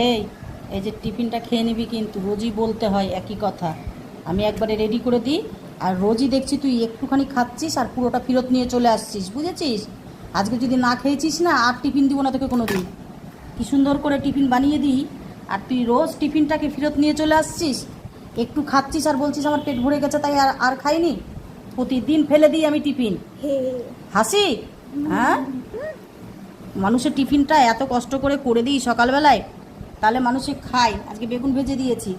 এই এই যে টিফিনটা খেয়ে নিবি, কিন্তু রোজই বলতে হয় একই কথা। আমি একবারে রেডি করে দিই, আর রোজই দেখছি তুই একটুখানি খাচ্ছিস আর পুরোটা ফেরত নিয়ে চলে আসছিস, বুঝেছিস? আজকে যদি না খেয়েছিস না, আর টিফিন দিব না তোকে কোনো দিন। কী সুন্দর করে টিফিন বানিয়ে দিই, আর তুই রোজ টিফিনটাকে ফেরত নিয়ে চলে আসছিস। একটু খাচ্ছিস আর বলছিস আমার পেট ভরে গেছে তাই আর আর খাইনি। প্রতিদিন ফেলে দিই আমি টিফিন। হাসি? হ্যাঁ, মানুষের টিফিনটা এত কষ্ট করে দিই সকালবেলায়, তাহলে মানুষে খায়। আজকে বেগুন ভেজে দিয়েছি,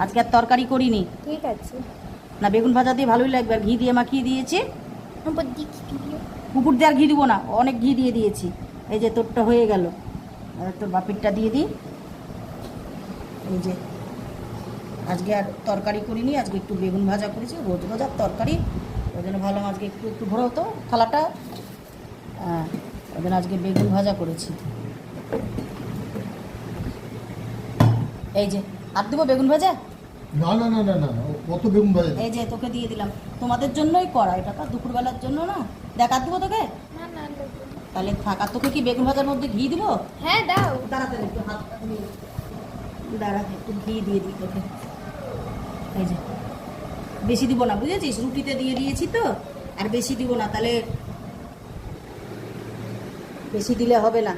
আজকে আর তরকারি করিনি। ঠিক আছে। না, বেগুন ভাজা দিয়ে ভালোই লাগবে, আর ঘি দিয়ে মাখিয়ে দিয়েছি। উপর দিয়ে কি দিও? উপর দিয়ে আর ঘি দিব না, অনেক ঘি দিয়ে দিয়েছি। এই যে তোরটা হয়ে গেল, তোর বাপিরটা দিয়ে দিই। এই যে আজকে আর তরকারি করিনি, আজকে একটু বেগুন ভাজা করেছি, রোজ রোজ আর তরকারি। ওই জন্য ভাবলাম আজকে একটু একটু ভরো তো থালাটা। হ্যাঁ, ওই জন্য আজকে বেগুন ভাজা করেছি। এই যে আর দেবো বেগুন ভাজা? না না না না না না, কত বেগুন ভাজা? এই যে তোকে দিয়ে দিলাম, তোমাদের জন্যই করা এটা, তো দুপুরবেলার জন্য না। দেখ আর দেবো তোকে? না না তাহলে থাক। আর তোকে কি বেগুন ভাজার মধ্যে ঘি দিব? হ্যাঁ দাও। দাঁড়াতে একটু হাতটা দিয়ে দাঁড়া, একটু ঘি দিয়ে দিই তোকে। এই যে বেশি দিব না, বুঝেছিস? রুটিতে দিয়ে দিয়েছি তো, আর বেশি দিব না, তাহলে বেশি দিলে হবে না।